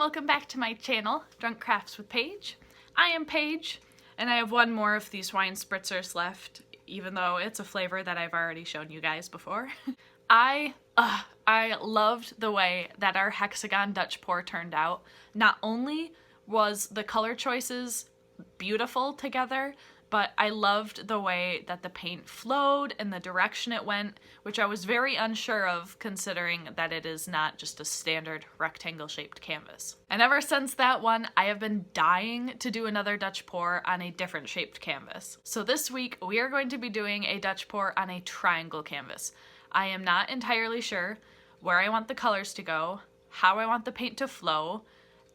welcome back to my channel, Drunk Crafts with Paige. I am Paige, and I have one more of these wine spritzers left, even though it's a flavor that I've already shown you guys before. I loved the way that our hexagon Dutch pour turned out. Not only was the color choices beautiful together, but I loved the way that the paint flowed and the direction it went, which I was very unsure of considering that it is not just a standard rectangle shaped canvas. And ever since that one, I have been dying to do another Dutch pour on a different shaped canvas. So this week we are going to be doing a Dutch pour on a triangle canvas. I am not entirely sure where I want the colors to go, how I want the paint to flow,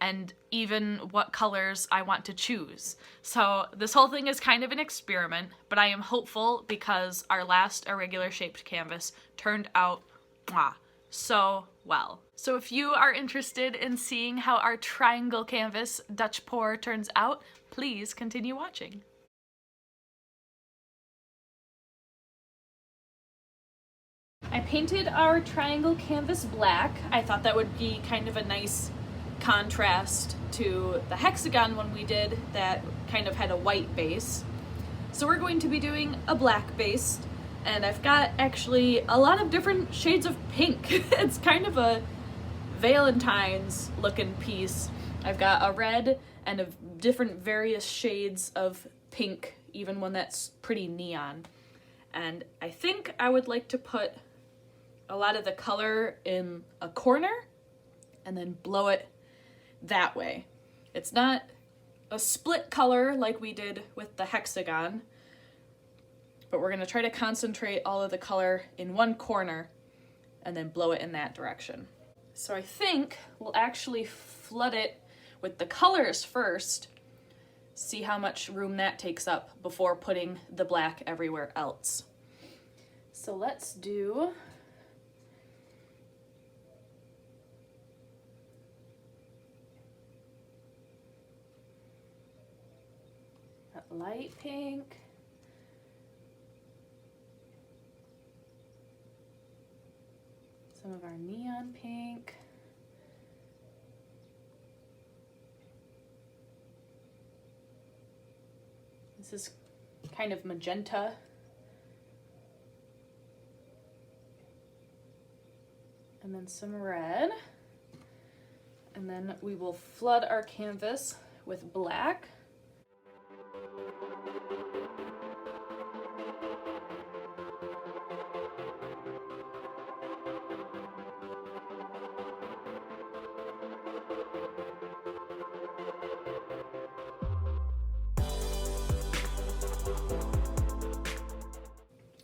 and even what colors I want to choose. So this whole thing is kind of an experiment, but I am hopeful because our last irregular shaped canvas turned out so well. So if you are interested in seeing how our triangle canvas Dutch pour turns out, please continue watching. I painted our triangle canvas black. I thought that would be kind of a nice contrast to the hexagon one we did that kind of had a white base. So we're going to be doing a black base, and I've got actually a lot of different shades of pink. It's kind of a Valentine's looking piece. I've got a red and a different various shades of pink, even one that's pretty neon. And I think I would like to put a lot of the color in a corner and then blow it that way. It's not a split color like we did with the hexagon, but we're going to try to concentrate all of the color in one corner and then blow it in that direction. So I think we'll actually flood it with the colors first, see how much room that takes up before putting the black everywhere else. So let's do light pink, some of our neon pink, this is kind of magenta, and then some red, and then we will flood our canvas with black.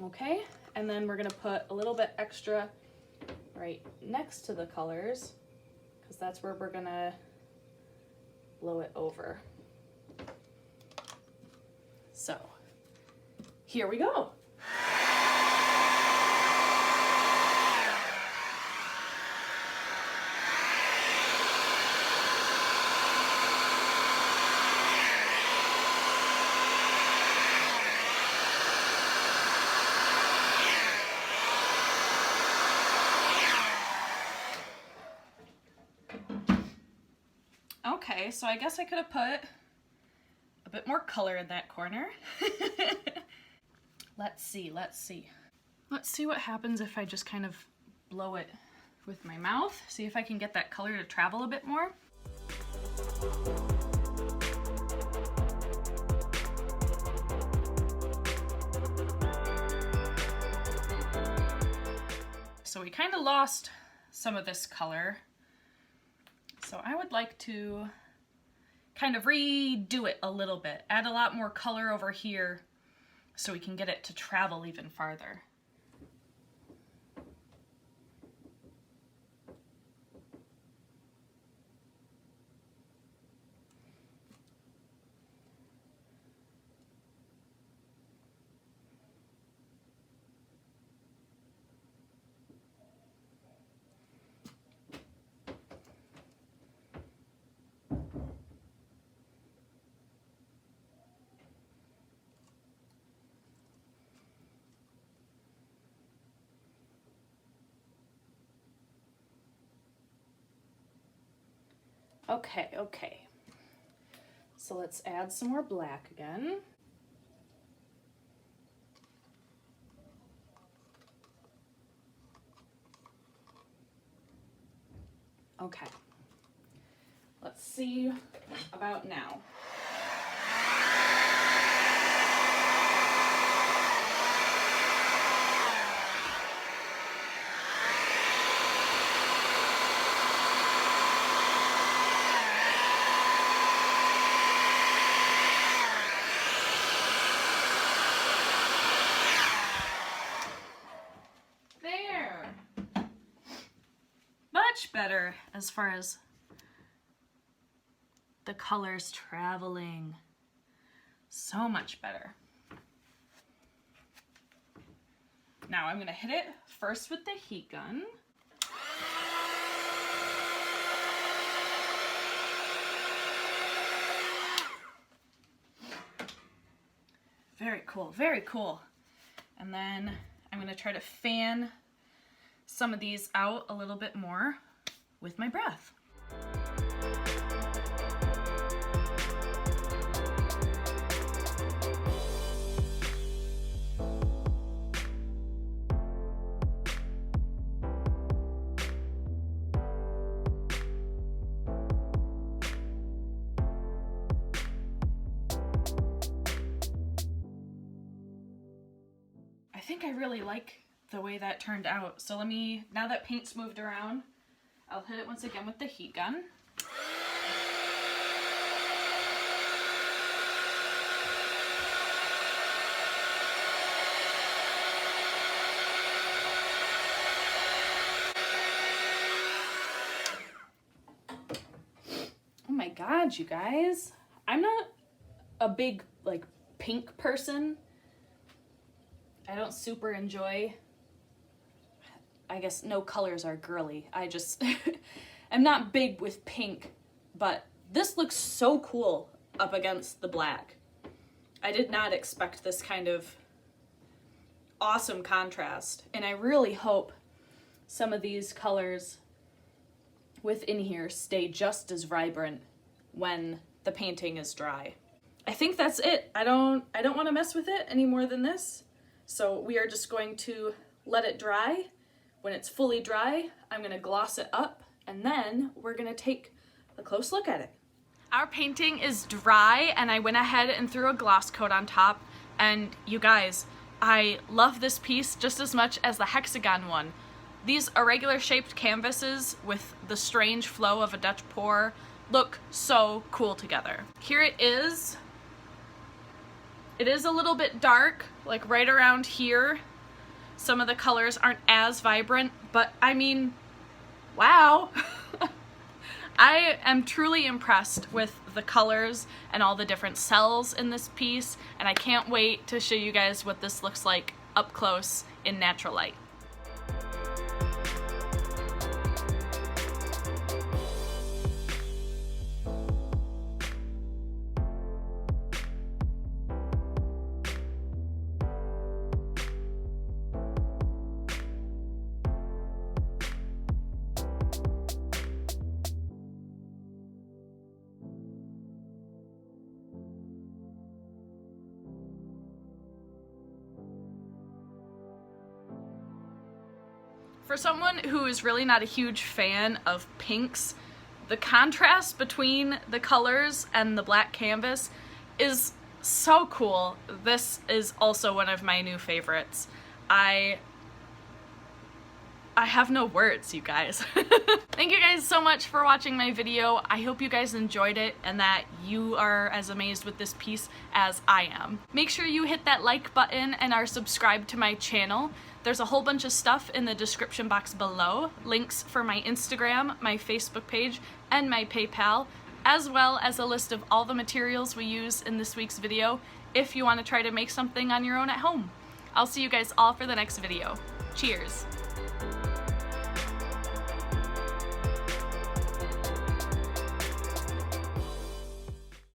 Okay, and then we're gonna put a little bit extra right next to the colors because that's where we're gonna blow it over. So here we go. Okay, so I guess I could have put a bit more color in that corner. Let's see. Let's see what happens if I just kind of blow it with my mouth. See if I can get that color to travel a bit more. So we kind of lost some of this color. So I would like to kind of redo it a little bit, add a lot more color over here so we can get it to travel even farther. Okay, okay. So let's add some more black again. Okay. Let's see about now. There. Much better as far as the colors traveling. So much better. Now I'm gonna hit it first with the heat gun. Very cool, very cool. And then I'm gonna try to fan some of these out a little bit more with my breath. I think I really like the way that turned out. So let me, now that paint's moved around, I'll hit it once again with the heat gun. Oh my God, you guys. I'm not a big like pink person. I don't super enjoy, I guess no colors are girly. I just, I'm not big with pink, but this looks so cool up against the black. I did not expect this kind of awesome contrast, and I really hope some of these colors within here stay just as vibrant when the painting is dry. I think that's it. I don't want to mess with it any more than this. So we are just going to let it dry. When it's fully dry, I'm gonna gloss it up, and then we're gonna take a close look at it. Our painting is dry, and I went ahead and threw a gloss coat on top. And you guys, I love this piece just as much as the hexagon one. These irregular shaped canvases with the strange flow of a Dutch pour look so cool together. Here it is. It is a little bit dark, like right around here. Some of the colors aren't as vibrant, but I mean, wow. I am truly impressed with the colors and all the different cells in this piece, and I can't wait to show you guys what this looks like up close in natural light. For someone who is really not a huge fan of pinks, the contrast between the colors and the black canvas is so cool. This is also one of my new favorites. I have no words, you guys. Thank you guys so much for watching my video. I hope you guys enjoyed it and that you are as amazed with this piece as I am. Make sure you hit that like button and are subscribed to my channel. There's a whole bunch of stuff in the description box below, links for my Instagram, my Facebook page, and my PayPal, as well as a list of all the materials we use in this week's video if you want to try to make something on your own at home. I'll see you guys all for the next video. Cheers!